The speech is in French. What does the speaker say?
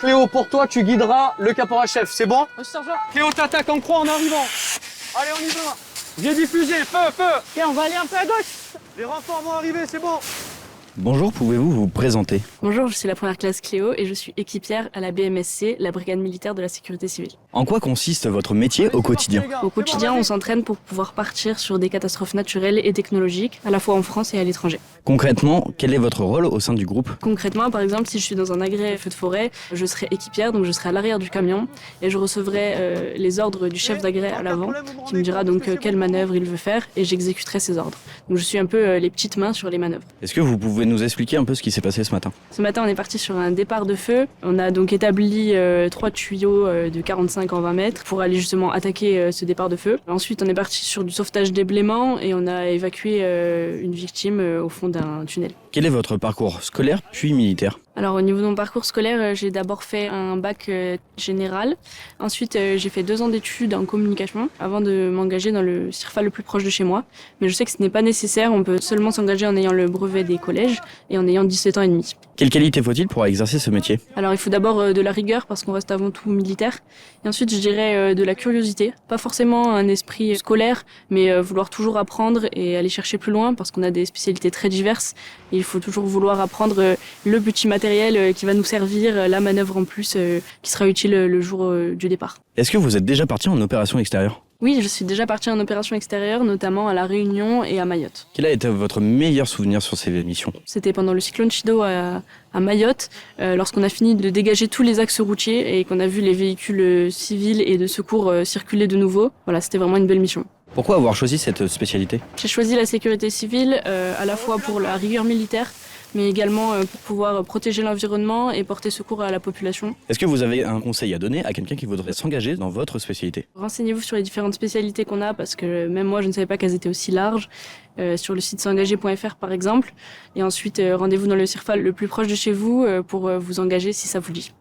Cléo, pour toi, tu guideras le caporal-chef, c'est bon? Oui, sergent. Cléo, t'attaques en croix en arrivant. Allez, on y va. J'ai diffusé, feu. Ok, on va aller un peu à gauche. Les renforts vont arriver, c'est bon. Bonjour, pouvez-vous vous présenter? Bonjour, je suis la première classe Cléo et je suis équipière à la BMSC, la Brigade militaire de la sécurité civile. En quoi consiste votre métier au quotidien? Au quotidien, on s'entraîne pour pouvoir partir sur des catastrophes naturelles et technologiques, à la fois en France et à l'étranger. Concrètement, quel est votre rôle au sein du groupe? Concrètement, par exemple, si je suis dans un agrès feu de forêt, je serai équipière, donc je serai à l'arrière du camion et je recevrai les ordres du chef d'agrès à l'avant, qui me dira donc quelle manœuvre il veut faire et j'exécuterai ses ordres. Donc je suis un peu les petites mains sur les manœuvres. Est-ce que vous pouvez nous expliquer un peu ce qui s'est passé ce matin? Ce matin, on est parti sur un départ de feu. On a donc établi 3 tuyaux de 45 en 20 mètres pour aller justement attaquer ce départ de feu. Ensuite, on est parti sur du sauvetage des blêments et on a évacué une victime au fond d'un tunnel. Quel est votre parcours scolaire puis militaire? Alors au niveau de mon parcours scolaire, j'ai d'abord fait un bac général. Ensuite, j'ai fait 2 ans d'études en communication avant de m'engager dans le CIRFA le plus proche de chez moi. Mais je sais que ce n'est pas nécessaire, on peut seulement s'engager en ayant le brevet des collèges et en ayant 17 ans et demi. Quelle qualité faut-il pour exercer ce métier? Alors il faut d'abord de la rigueur parce qu'on reste avant tout militaire. Et ensuite, je dirais de la curiosité. Pas forcément un esprit scolaire, mais vouloir toujours apprendre et aller chercher plus loin parce qu'on a des spécialités très diverses. Et il faut toujours vouloir apprendre le petit matériel qui va nous servir, la manœuvre en plus qui sera utile le jour du départ. Est-ce que vous êtes déjà parti en opération extérieure? Oui, je suis déjà partie en opération extérieure, notamment à La Réunion et à Mayotte. Quel a été votre meilleur souvenir sur ces missions? C'était pendant le cyclone Chido à Mayotte, lorsqu'on a fini de dégager tous les axes routiers et qu'on a vu les véhicules civils et de secours circuler de nouveau. Voilà, c'était vraiment une belle mission. Pourquoi avoir choisi cette spécialité? J'ai choisi la sécurité civile à la fois pour la rigueur militaire, mais également pour pouvoir protéger l'environnement et porter secours à la population. Est-ce que vous avez un conseil à donner à quelqu'un qui voudrait s'engager dans votre spécialité? Renseignez-vous sur les différentes spécialités qu'on a, parce que même moi, je ne savais pas qu'elles étaient aussi larges, sur le site s'engager.fr par exemple. Et ensuite, rendez-vous dans le CIRFA le plus proche de chez vous pour vous engager si ça vous dit.